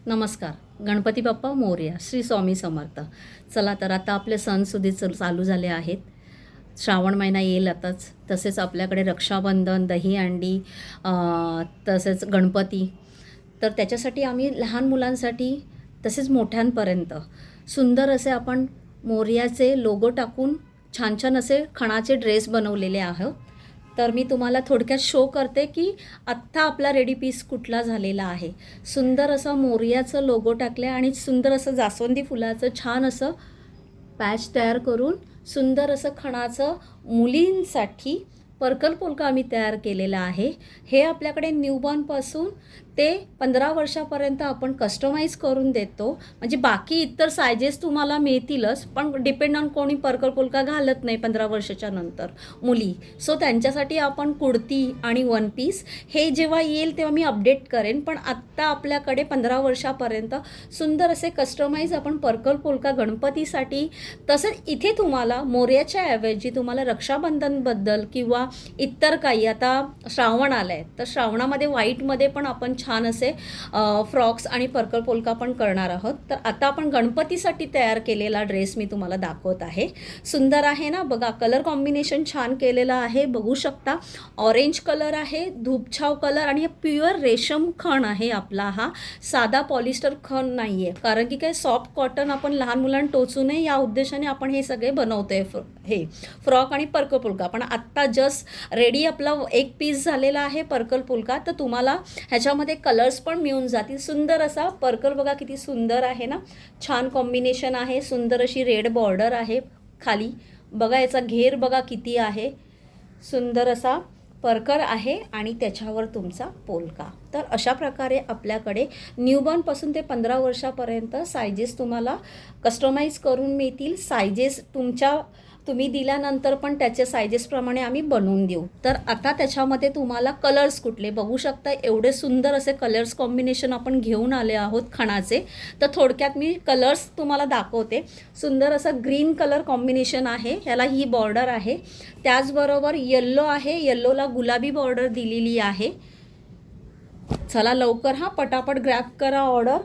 नमस्कार. गणपती बाप्पा मोरया. श्री स्वामी समर्थ. चला तर आता आपले सणसुदी चालू झाले आहेत. श्रावण महिना येईल आताच. तसेच आपल्याकडे रक्षाबंधन, दहीहंडी, तसेच गणपती. तर त्याच्यासाठी आम्ही लहान मुलांसाठी तसेच मोठ्यांपर्यंत सुंदर असे आपण मोरयाचे लोगो टाकून छान छान असे खणाचे ड्रेस बनवलेले आहोत. तर मी तुम्हाला थोडक्यात शो करते की आत्ता आपला रेडी पीस कुठला झालेला आहे. सुंदर असं मोरयाचं लोगो टाकले आणि सुंदर असं जास्वंदी फुलाचं छान असं पॅच तयार करून सुंदर असं खणाचं मुलींसाठी पर्कल पोलका आम्ही तयार केलेला आहे. हे आपल्याकडे न्यूबॉर्नपासून ते 15 वर्षापर्यंत आपण कस्टमाइज करून देतो. म्हणजे बाकी इतर सायझेस तुम्हाला मिळतीलच, पण डिपेंड ऑन कोणी पर्कल पोलका घालत नाही 15 वर्षाच्या नंतर मुली. सो त्यांच्यासाठी आपण कुर्ती आणि वन पीस हे जेव्हा येईल तेव्हा मी अपडेट करेन. पण आत्ता आपल्याकडे 15 वर्षापर्यंत सुंदर असे कस्टमाइज आपण पर्कल पोलका गणपतीसाठी. तसंच इथे तुम्हाला मोरयाच्या ऐवजी तुम्हाला रक्षाबंधनबद्दल किंवा इतर काही, आता श्रावण आलं आहे तर श्रावणामध्ये व्हाईटमध्ये पण आपण छान असे फ्रॉक्स आणि पर्कल पोलका पण करणार आहोत. तर आता आपण गणपतीसाठी तयार केलेला ड्रेस मी तुम्हाला दाखवत आहे. सुंदर आहे ना, बघा कलर कॉम्बिनेशन छान केलेलं आहे. बघू शकता ऑरेंज कलर आहे, धूपछाव कलर आणि प्युअर रेशम खण आहे आपला. हा साधा पॉलिस्टर खण नाही आहे, कारण की काय सॉफ्ट कॉटन आपण लहान मुलांना टोचू नये या उद्देशाने आपण हे सगळे बनवतोय. हे फ्रॉक आणि पर्कल पोलका पण आत्ता जस्ट रेडी आपला एक पीस झालेला आहे पर्कल पोलका. तर तुम्हाला ह्याच्यामध्ये कलर्स पण मिळून जातील. सुंदर असा पर्कल बघा किती सुंदर आहे ना, छान कॉम्बिनेशन आहे. सुंदर अशी रेड बॉर्डर आहे खाली. बघा याचा घेर बघा किती आहे. सुंदर असा पर्कल आहे आणि त्याच्यावर तुमचा पोलका. तर अशा प्रकारे आपल्याकडे न्यूबॉर्नपासून ते 15 वर्षापर्यंत सायझेस तुम्हाला कस्टमाइज करून मिळतील. सायझेस तुम्ही दिल्यानंतर पण त्याच्या सायझेसप्रमाणे आम्ही बनवून देऊ. तर आता त्याच्यामध्ये तुम्हाला कलर्स कुठले बघू शकता. एवढे सुंदर असे कलर्स कॉम्बिनेशन आपण घेऊन आले आहोत खणाचे. तर थोडक्यात मी कलर्स तुम्हाला दाखवते. सुंदर असं ग्रीन कलर कॉम्बिनेशन आहे, ह्याला ही बॉर्डर आहे. त्याचबरोबर येल्लो आहे, येल्लोला गुलाबी बॉर्डर दिलेली आहे. चला लवकर पटापट ग्रॅब करा ऑर्डर.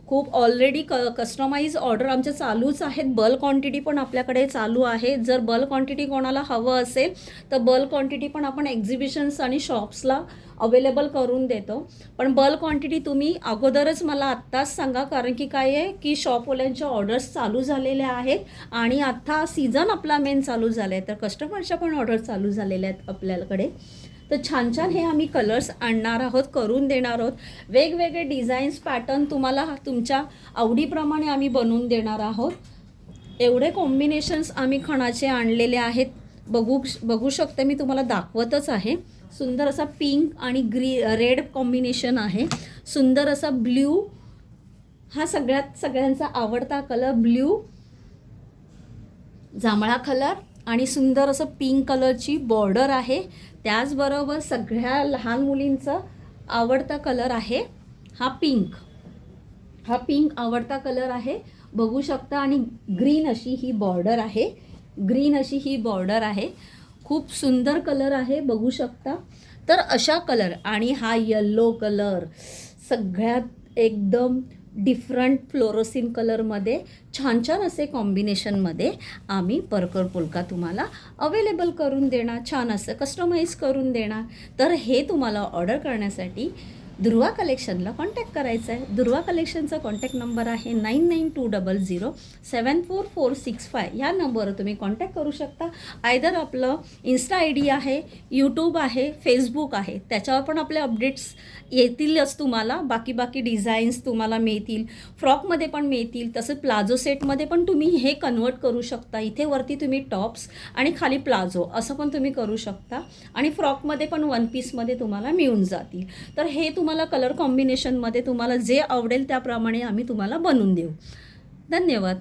खूप ऑलरेडी कस्टमाइज ऑर्डर आमच्या चालूच आहेत. बल्क क्वांटिटी पण आपल्याकडे चालू आहे. जर बल्क क्वांटिटी कोणाला हवं असेल तर बल्क क्वांटिटी पण आपण एक्झिबिशन्स आणि शॉप्सला अवेलेबल करून देतो. पण बल्क क्वांटिटी तुम्ही अगोदरच मला आत्ताच सांगा, कारण की काय आहे की शॉपवाल्यांच्या ऑर्डर्स चालू झालेल्या आहेत आणि आता सीझन आपला मेन चालू झाला आहे, तर कस्टमरच्या पण ऑर्डर चालू झालेल्या आहेत आपल्याकडे. तर छान छान हे आम्ही कलर्स आणणार आहोत, करून देणार आहोत. वेगवेगळे डिझाईन्स पॅटर्न तुम्हाला तुमच्या आवडीप्रमाणे आम्ही बनवून देणार आहोत. एवढे कॉम्बिनेशन्स आम्ही खणाचे आणलेले आहेत. बघू शकते, मी तुम्हाला दाखवतच आहे. सुंदर असा पिंक आणि रेड कॉम्बिनेशन आहे. सुंदर असा ब्ल्यू, हा सगळ्यांचा आवडता कलर ब्ल्यू, जांभळा कलर आणि सुंदर असं पिंक कलरची बॉर्डर आहे. त्याचबरोबर सगळ्या लहान मुलींचा आवडता कलर आहे हा पिंक. हा पिंक आवडता कलर आहे, बघू शकता. आणि ग्रीन अशी ही बॉर्डर आहे, ग्रीन अशी ही बॉर्डर आहे. खूप सुंदर कलर आहे, बघू शकता. तर अशा कलर आणि हा येल्लो कलर सगळ्यात एकदम डिफरंट फ्लोरोसिन कलरमध्ये छान छान असे कॉम्बिनेशनमध्ये आम्ही पर्कल पोलका तुम्हाला अवेलेबल करून देणार, छान असं कस्टमाइज करून देणार. तर हे तुम्हाला ऑर्डर करण्यासाठी दुर्वा कलेक्शनला कॉन्टॅक्ट करायचं आहे. दुर्वा कलेक्शनचा कॉन्टॅक्ट नंबर आहे 9920074465. ह्या नंबरवर तुम्ही कॉन्टॅक्ट करू शकता. आयदर आपलं इन्स्टा ID आहे, यूट्यूब आहे, फेसबुक आहे, त्याच्यावर पण आपले अपडेट्स येतीलच तुम्हाला. बाकी डिझाईन्स तुम्हाला मिळतील, फ्रॉकमध्ये पण मिळतील. तसंच प्लाझो सेटमध्ये पण तुम्ही हे कन्वर्ट करू शकता. इथे वरती तुम्ही टॉप्स आणि खाली प्लाझो असं पण तुम्ही करू शकता. आणि फ्रॉकमध्ये पण वन पीसमध्ये तुम्हाला मिळून जातील. तर हे तुम्हाला कलर कॉम्बिनेशनमध्ये तुम्हाला जे आवडेल त्याप्रमाणे आम्ही तुम्हाला बनवून देऊ. धन्यवाद.